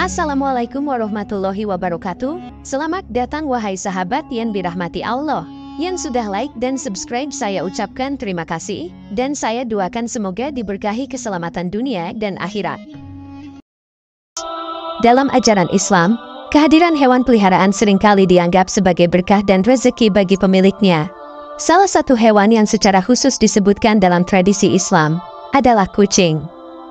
Assalamualaikum warahmatullahi wabarakatuh. Selamat datang wahai sahabat yang dirahmati Allah. Yang sudah like dan subscribe saya ucapkan terima kasih. Dan saya doakan semoga diberkahi keselamatan dunia dan akhirat. Dalam ajaran Islam, kehadiran hewan peliharaan seringkali dianggap sebagai berkah dan rezeki bagi pemiliknya. Salah satu hewan yang secara khusus disebutkan dalam tradisi Islam adalah kucing.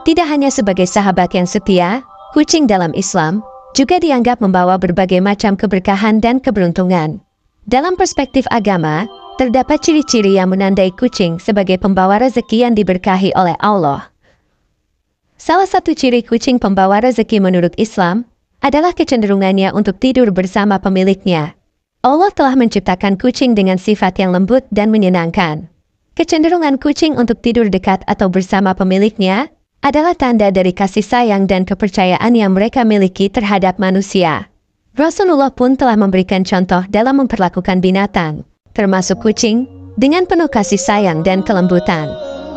Tidak hanya sebagai sahabat yang setia, kucing dalam Islam juga dianggap membawa berbagai macam keberkahan dan keberuntungan. Dalam perspektif agama, terdapat ciri-ciri yang menandai kucing sebagai pembawa rezeki yang diberkahi oleh Allah. Salah satu ciri kucing pembawa rezeki menurut Islam adalah kecenderungannya untuk tidur bersama pemiliknya. Allah telah menciptakan kucing dengan sifat yang lembut dan menyenangkan. Kecenderungan kucing untuk tidur dekat atau bersama pemiliknya adalah tanda dari kasih sayang dan kepercayaan yang mereka miliki terhadap manusia. Rasulullah pun telah memberikan contoh dalam memperlakukan binatang, termasuk kucing, dengan penuh kasih sayang dan kelembutan.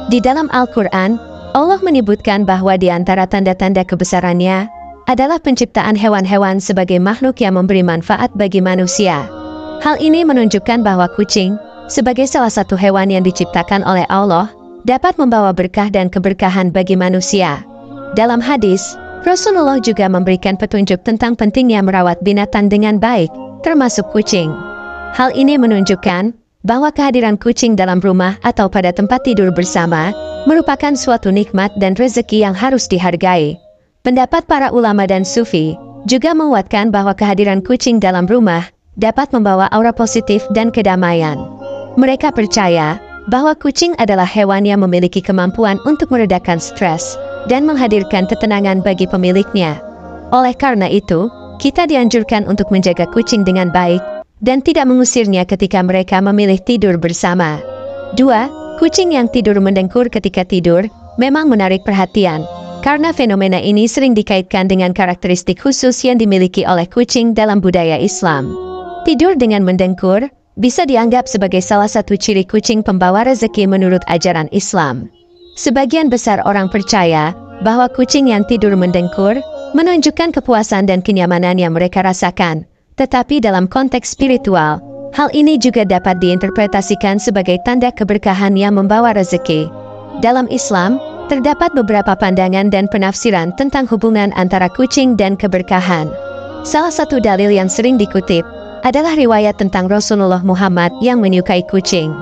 Di dalam Al-Quran, Allah menyebutkan bahwa di antara tanda-tanda kebesarannya adalah penciptaan hewan-hewan sebagai makhluk yang memberi manfaat bagi manusia. Hal ini menunjukkan bahwa kucing, sebagai salah satu hewan yang diciptakan oleh Allah, dapat membawa berkah dan keberkahan bagi manusia. Dalam hadis, Rasulullah juga memberikan petunjuk tentang pentingnya merawat binatang dengan baik, termasuk kucing. Hal ini menunjukkan bahwa kehadiran kucing dalam rumah atau pada tempat tidur bersama merupakan suatu nikmat dan rezeki yang harus dihargai. Pendapat para ulama dan sufi juga menguatkan bahwa kehadiran kucing dalam rumah dapat membawa aura positif dan kedamaian. Mereka percaya bahwa kucing adalah hewan yang memiliki kemampuan untuk meredakan stres dan menghadirkan ketenangan bagi pemiliknya. Oleh karena itu, kita dianjurkan untuk menjaga kucing dengan baik dan tidak mengusirnya ketika mereka memilih tidur bersama. 2. Kucing yang tidur mendengkur ketika tidur memang menarik perhatian, karena fenomena ini sering dikaitkan dengan karakteristik khusus yang dimiliki oleh kucing dalam budaya Islam. Tidur dengan mendengkur bisa dianggap sebagai salah satu ciri kucing pembawa rezeki menurut ajaran Islam. Sebagian besar orang percaya bahwa kucing yang tidur mendengkur menunjukkan kepuasan dan kenyamanan yang mereka rasakan. Tetapi dalam konteks spiritual, hal ini juga dapat diinterpretasikan sebagai tanda keberkahan yang membawa rezeki. Dalam Islam, terdapat beberapa pandangan dan penafsiran tentang hubungan antara kucing dan keberkahan. Salah satu dalil yang sering dikutip adalah riwayat tentang Rasulullah Muhammad yang menyukai kucing.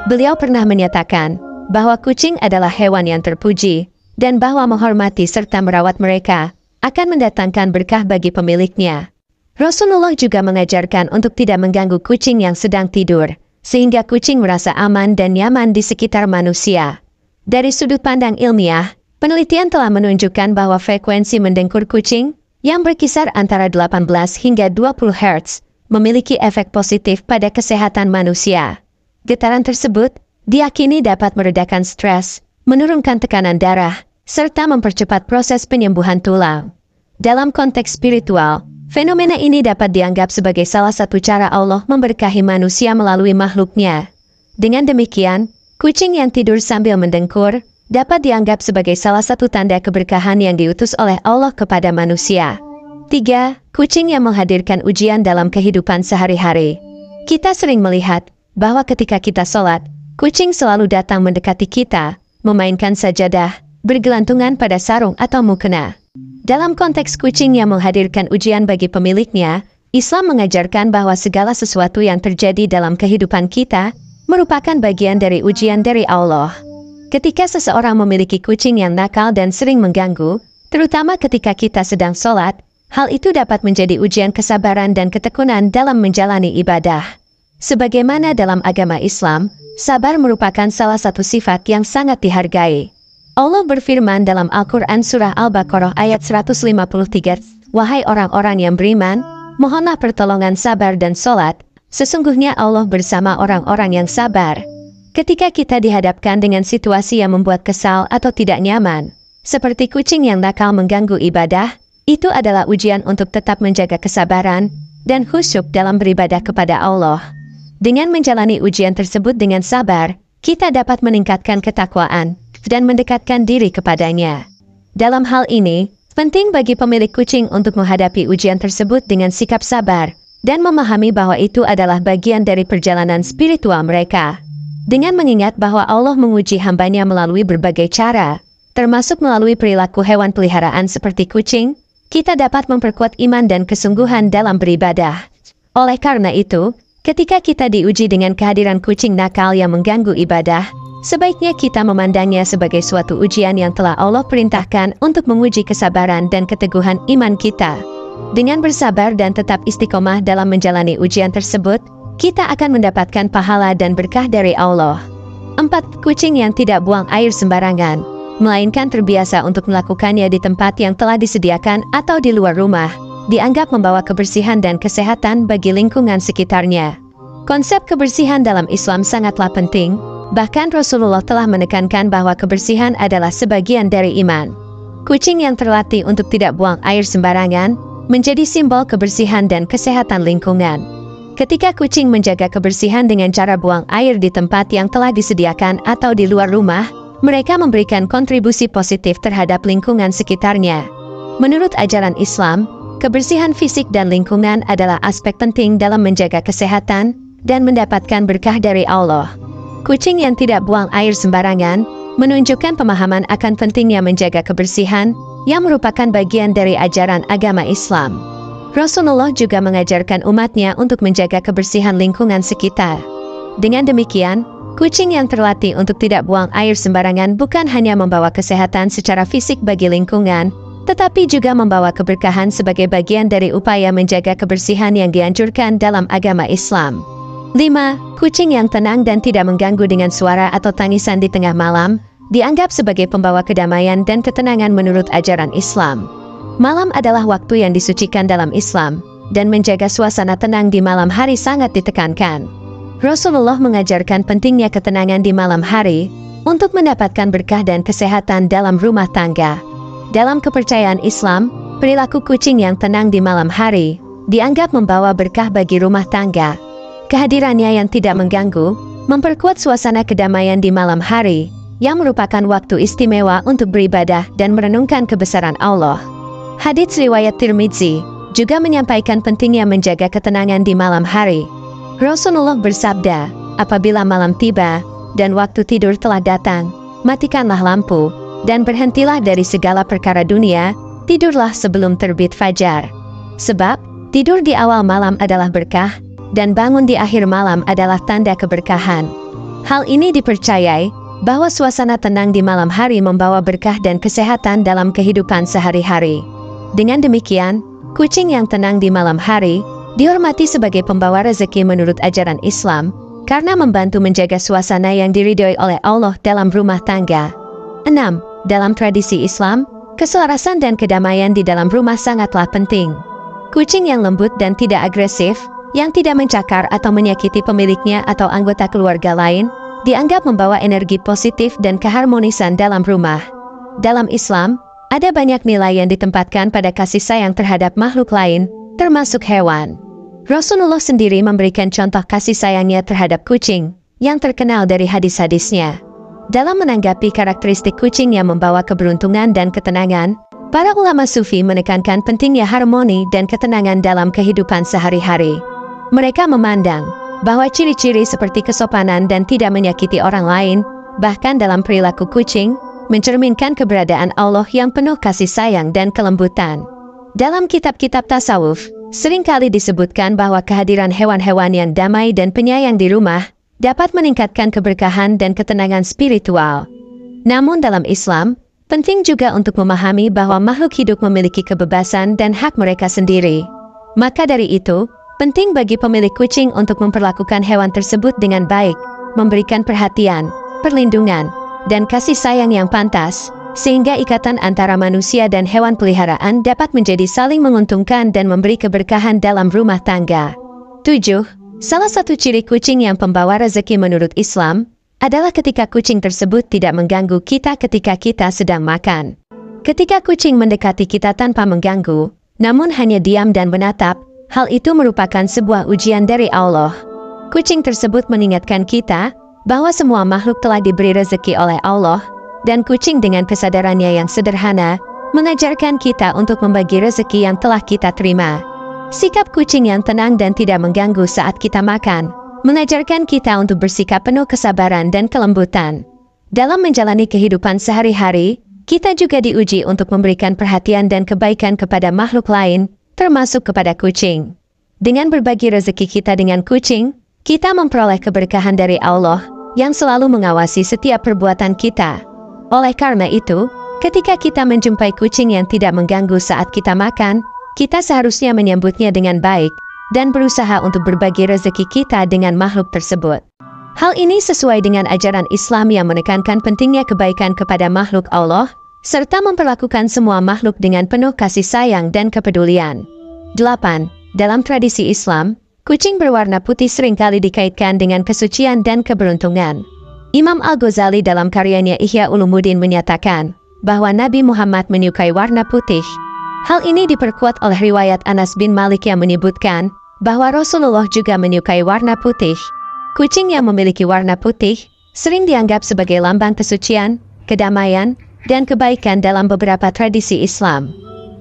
Beliau pernah menyatakan bahwa kucing adalah hewan yang terpuji, dan bahwa menghormati serta merawat mereka akan mendatangkan berkah bagi pemiliknya. Rasulullah juga mengajarkan untuk tidak mengganggu kucing yang sedang tidur, sehingga kucing merasa aman dan nyaman di sekitar manusia. Dari sudut pandang ilmiah, penelitian telah menunjukkan bahwa frekuensi mendengkur kucing yang berkisar antara 18 hingga 20 Hz memiliki efek positif pada kesehatan manusia. Getaran tersebut diyakini dapat meredakan stres, menurunkan tekanan darah, serta mempercepat proses penyembuhan tulang. Dalam konteks spiritual, fenomena ini dapat dianggap sebagai salah satu cara Allah memberkahi manusia melalui makhluknya. Dengan demikian, kucing yang tidur sambil mendengkur dapat dianggap sebagai salah satu tanda keberkahan yang diutus oleh Allah kepada manusia. 3. Kucing yang menghadirkan ujian dalam kehidupan sehari-hari. Kita sering melihat bahwa ketika kita sholat, kucing selalu datang mendekati kita, memainkan sajadah, bergelantungan pada sarung atau mukena. Dalam konteks kucing yang menghadirkan ujian bagi pemiliknya, Islam mengajarkan bahwa segala sesuatu yang terjadi dalam kehidupan kita merupakan bagian dari ujian dari Allah. Ketika seseorang memiliki kucing yang nakal dan sering mengganggu, terutama ketika kita sedang sholat, hal itu dapat menjadi ujian kesabaran dan ketekunan dalam menjalani ibadah. Sebagaimana dalam agama Islam, sabar merupakan salah satu sifat yang sangat dihargai. Allah berfirman dalam Al-Quran Surah Al-Baqarah ayat 153, "Wahai orang-orang yang beriman, mohonlah pertolongan sabar dan sholat, sesungguhnya Allah bersama orang-orang yang sabar." Ketika kita dihadapkan dengan situasi yang membuat kesal atau tidak nyaman, seperti kucing yang nakal mengganggu ibadah, itu adalah ujian untuk tetap menjaga kesabaran dan khusyuk dalam beribadah kepada Allah. Dengan menjalani ujian tersebut dengan sabar, kita dapat meningkatkan ketakwaan dan mendekatkan diri kepadanya. Dalam hal ini, Penting bagi pemilik kucing untuk menghadapi ujian tersebut dengan sikap sabar dan memahami bahwa itu adalah bagian dari perjalanan spiritual mereka. Dengan mengingat bahwa Allah menguji hambanya melalui berbagai cara, termasuk melalui perilaku hewan peliharaan seperti kucing, kita dapat memperkuat iman dan kesungguhan dalam beribadah. Oleh karena itu, ketika kita diuji dengan kehadiran kucing nakal yang mengganggu ibadah, sebaiknya kita memandangnya sebagai suatu ujian yang telah Allah perintahkan untuk menguji kesabaran dan keteguhan iman kita. Dengan bersabar dan tetap istiqomah dalam menjalani ujian tersebut, kita akan mendapatkan pahala dan berkah dari Allah. 4. Kucing yang tidak buang air sembarangan, melainkan terbiasa untuk melakukannya di tempat yang telah disediakan atau di luar rumah, dianggap membawa kebersihan dan kesehatan bagi lingkungan sekitarnya. Konsep kebersihan dalam Islam sangatlah penting, bahkan Rasulullah telah menekankan bahwa kebersihan adalah sebagian dari iman. Kucing yang terlatih untuk tidak buang air sembarangan menjadi simbol kebersihan dan kesehatan lingkungan. Ketika kucing menjaga kebersihan dengan cara buang air di tempat yang telah disediakan atau di luar rumah, mereka memberikan kontribusi positif terhadap lingkungan sekitarnya. Menurut ajaran Islam, kebersihan fisik dan lingkungan adalah aspek penting dalam menjaga kesehatan dan mendapatkan berkah dari Allah. Kucing yang tidak buang air sembarangan menunjukkan pemahaman akan pentingnya menjaga kebersihan yang merupakan bagian dari ajaran agama Islam. Rasulullah juga mengajarkan umatnya untuk menjaga kebersihan lingkungan sekitar. Dengan demikian, kucing yang terlatih untuk tidak buang air sembarangan bukan hanya membawa kesehatan secara fisik bagi lingkungan, tetapi juga membawa keberkahan sebagai bagian dari upaya menjaga kebersihan yang dianjurkan dalam agama Islam. 5. Kucing yang tenang dan tidak mengganggu dengan suara atau tangisan di tengah malam, dianggap sebagai pembawa kedamaian dan ketenangan menurut ajaran Islam. Malam adalah waktu yang disucikan dalam Islam, dan menjaga suasana tenang di malam hari sangat ditekankan. Rasulullah mengajarkan pentingnya ketenangan di malam hari untuk mendapatkan berkah dan kesehatan dalam rumah tangga. Dalam kepercayaan Islam, perilaku kucing yang tenang di malam hari dianggap membawa berkah bagi rumah tangga. Kehadirannya yang tidak mengganggu memperkuat suasana kedamaian di malam hari, yang merupakan waktu istimewa untuk beribadah dan merenungkan kebesaran Allah. Hadits riwayat Tirmidzi juga menyampaikan pentingnya menjaga ketenangan di malam hari. Rasulullah bersabda, apabila malam tiba dan waktu tidur telah datang, matikanlah lampu dan berhentilah dari segala perkara dunia, tidurlah sebelum terbit fajar. Sebab, tidur di awal malam adalah berkah, dan bangun di akhir malam adalah tanda keberkahan. Hal ini dipercayai bahwa suasana tenang di malam hari membawa berkah dan kesehatan dalam kehidupan sehari-hari. Dengan demikian, kucing yang tenang di malam hari dihormati sebagai pembawa rezeki menurut ajaran Islam, karena membantu menjaga suasana yang diridhoi oleh Allah dalam rumah tangga. 6. Dalam tradisi Islam, keselarasan dan kedamaian di dalam rumah sangatlah penting. Kucing yang lembut dan tidak agresif, yang tidak mencakar atau menyakiti pemiliknya atau anggota keluarga lain, dianggap membawa energi positif dan keharmonisan dalam rumah. Dalam Islam, ada banyak nilai yang ditempatkan pada kasih sayang terhadap makhluk lain, termasuk hewan. Rasulullah sendiri memberikan contoh kasih sayangnya terhadap kucing, yang terkenal dari hadis-hadisnya. Dalam menanggapi karakteristik kucing yang membawa keberuntungan dan ketenangan, para ulama sufi menekankan pentingnya harmoni dan ketenangan dalam kehidupan sehari-hari. Mereka memandang bahwa ciri-ciri seperti kesopanan dan tidak menyakiti orang lain, bahkan dalam perilaku kucing, mencerminkan keberadaan Allah yang penuh kasih sayang dan kelembutan. Dalam kitab-kitab tasawuf, seringkali disebutkan bahwa kehadiran hewan-hewan yang damai dan penyayang di rumah dapat meningkatkan keberkahan dan ketenangan spiritual. Namun dalam Islam, penting juga untuk memahami bahwa makhluk hidup memiliki kebebasan dan hak mereka sendiri. Maka dari itu, penting bagi pemilik kucing untuk memperlakukan hewan tersebut dengan baik, memberikan perhatian, perlindungan, dan kasih sayang yang pantas, sehingga ikatan antara manusia dan hewan peliharaan dapat menjadi saling menguntungkan dan memberi keberkahan dalam rumah tangga. 7. Salah satu ciri kucing yang pembawa rezeki menurut Islam adalah ketika kucing tersebut tidak mengganggu kita ketika kita sedang makan. Ketika kucing mendekati kita tanpa mengganggu, namun hanya diam dan menatap, hal itu merupakan sebuah ujian dari Allah. Kucing tersebut mengingatkan kita bahwa semua makhluk telah diberi rezeki oleh Allah, dan kucing dengan kesadarannya yang sederhana mengajarkan kita untuk membagi rezeki yang telah kita terima. Sikap kucing yang tenang dan tidak mengganggu saat kita makan, mengajarkan kita untuk bersikap penuh kesabaran dan kelembutan. Dalam menjalani kehidupan sehari-hari, kita juga diuji untuk memberikan perhatian dan kebaikan kepada makhluk lain, termasuk kepada kucing. Dengan berbagi rezeki kita dengan kucing, kita memperoleh keberkahan dari Allah yang selalu mengawasi setiap perbuatan kita. Oleh karena itu, ketika kita menjumpai kucing yang tidak mengganggu saat kita makan, kita seharusnya menyambutnya dengan baik dan berusaha untuk berbagi rezeki kita dengan makhluk tersebut. Hal ini sesuai dengan ajaran Islam yang menekankan pentingnya kebaikan kepada makhluk Allah, serta memperlakukan semua makhluk dengan penuh kasih sayang dan kepedulian. 8. Dalam tradisi Islam, kucing berwarna putih seringkali dikaitkan dengan kesucian dan keberuntungan. Imam Al-Ghazali dalam karyanya Ihya Ulumuddin menyatakan bahwa Nabi Muhammad menyukai warna putih. Hal ini diperkuat oleh riwayat Anas bin Malik yang menyebutkan bahwa Rasulullah juga menyukai warna putih. Kucing yang memiliki warna putih sering dianggap sebagai lambang kesucian, kedamaian, dan kebaikan dalam beberapa tradisi Islam.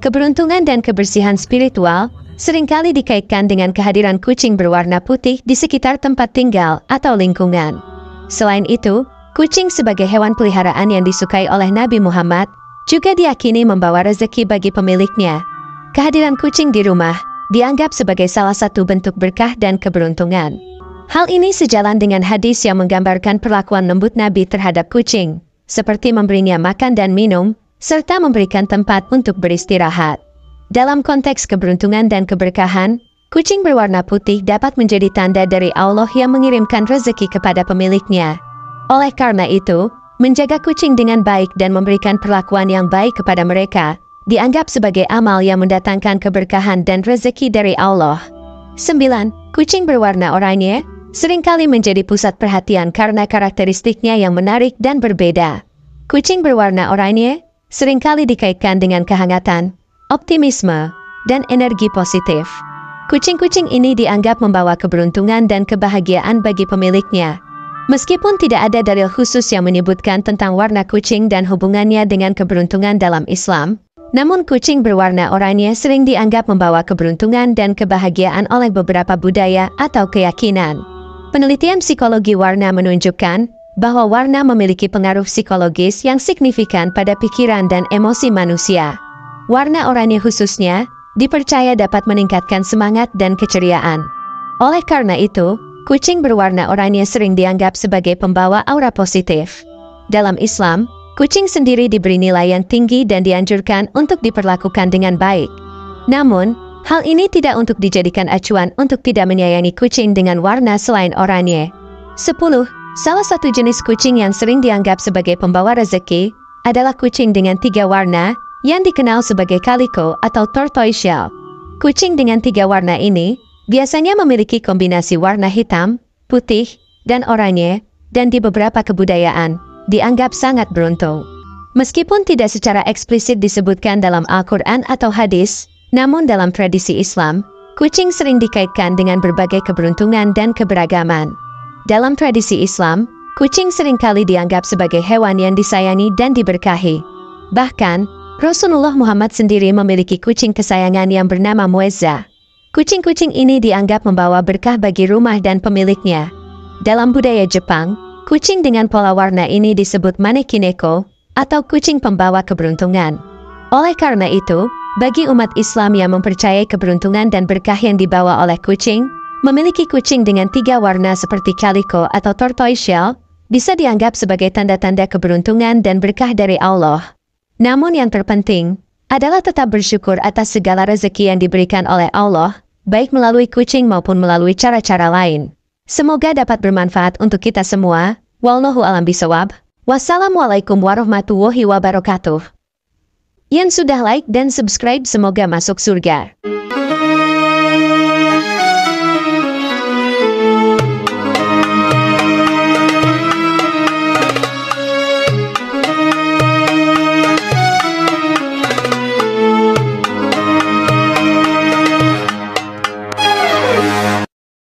Keberuntungan dan kebersihan spiritual seringkali dikaitkan dengan kehadiran kucing berwarna putih di sekitar tempat tinggal atau lingkungan. Selain itu, kucing sebagai hewan peliharaan yang disukai oleh Nabi Muhammad juga diyakini membawa rezeki bagi pemiliknya. Kehadiran kucing di rumah dianggap sebagai salah satu bentuk berkah dan keberuntungan. Hal ini sejalan dengan hadis yang menggambarkan perlakuan lembut Nabi terhadap kucing, seperti memberinya makan dan minum, serta memberikan tempat untuk beristirahat. Dalam konteks keberuntungan dan keberkahan, kucing berwarna putih dapat menjadi tanda dari Allah yang mengirimkan rezeki kepada pemiliknya. Oleh karena itu, menjaga kucing dengan baik dan memberikan perlakuan yang baik kepada mereka dianggap sebagai amal yang mendatangkan keberkahan dan rezeki dari Allah. 9. Kucing berwarna oranye seringkali menjadi pusat perhatian karena karakteristiknya yang menarik dan berbeda. Kucing berwarna oranye seringkali dikaitkan dengan kehangatan, optimisme, dan energi positif. Kucing-kucing ini dianggap membawa keberuntungan dan kebahagiaan bagi pemiliknya. Meskipun tidak ada dalil khusus yang menyebutkan tentang warna kucing dan hubungannya dengan keberuntungan dalam Islam, namun kucing berwarna oranye sering dianggap membawa keberuntungan dan kebahagiaan oleh beberapa budaya atau keyakinan. Penelitian psikologi warna menunjukkan bahwa warna memiliki pengaruh psikologis yang signifikan pada pikiran dan emosi manusia. Warna oranye khususnya dipercaya dapat meningkatkan semangat dan keceriaan. Oleh karena itu, kucing berwarna oranye sering dianggap sebagai pembawa aura positif. Dalam Islam, kucing sendiri diberi nilai yang tinggi dan dianjurkan untuk diperlakukan dengan baik. Namun, hal ini tidak untuk dijadikan acuan untuk tidak menyayangi kucing dengan warna selain oranye. 10. Salah satu jenis kucing yang sering dianggap sebagai pembawa rezeki adalah kucing dengan 3 warna yang dikenal sebagai calico atau tortoiseshell. Kucing dengan 3 warna ini biasanya memiliki kombinasi warna hitam, putih, dan oranye, dan di beberapa kebudayaan dianggap sangat beruntung. Meskipun tidak secara eksplisit disebutkan dalam Al-Quran atau hadis, namun dalam tradisi Islam, kucing sering dikaitkan dengan berbagai keberuntungan dan keberagaman. Dalam tradisi Islam, kucing seringkali dianggap sebagai hewan yang disayangi dan diberkahi. Bahkan, Rasulullah Muhammad sendiri memiliki kucing kesayangan yang bernama Muezza. Kucing-kucing ini dianggap membawa berkah bagi rumah dan pemiliknya. Dalam budaya Jepang, kucing dengan pola warna ini disebut manekineko atau kucing pembawa keberuntungan. Oleh karena itu, bagi umat Islam yang mempercayai keberuntungan dan berkah yang dibawa oleh kucing, memiliki kucing dengan 3 warna seperti calico atau tortoiseshell bisa dianggap sebagai tanda-tanda keberuntungan dan berkah dari Allah. Namun yang terpenting adalah tetap bersyukur atas segala rezeki yang diberikan oleh Allah, baik melalui kucing maupun melalui cara-cara lain. Semoga dapat bermanfaat untuk kita semua. Wallahu a'lam bishawab. Wassalamualaikum warahmatullahi wabarakatuh. Yang sudah like dan subscribe semoga masuk surga.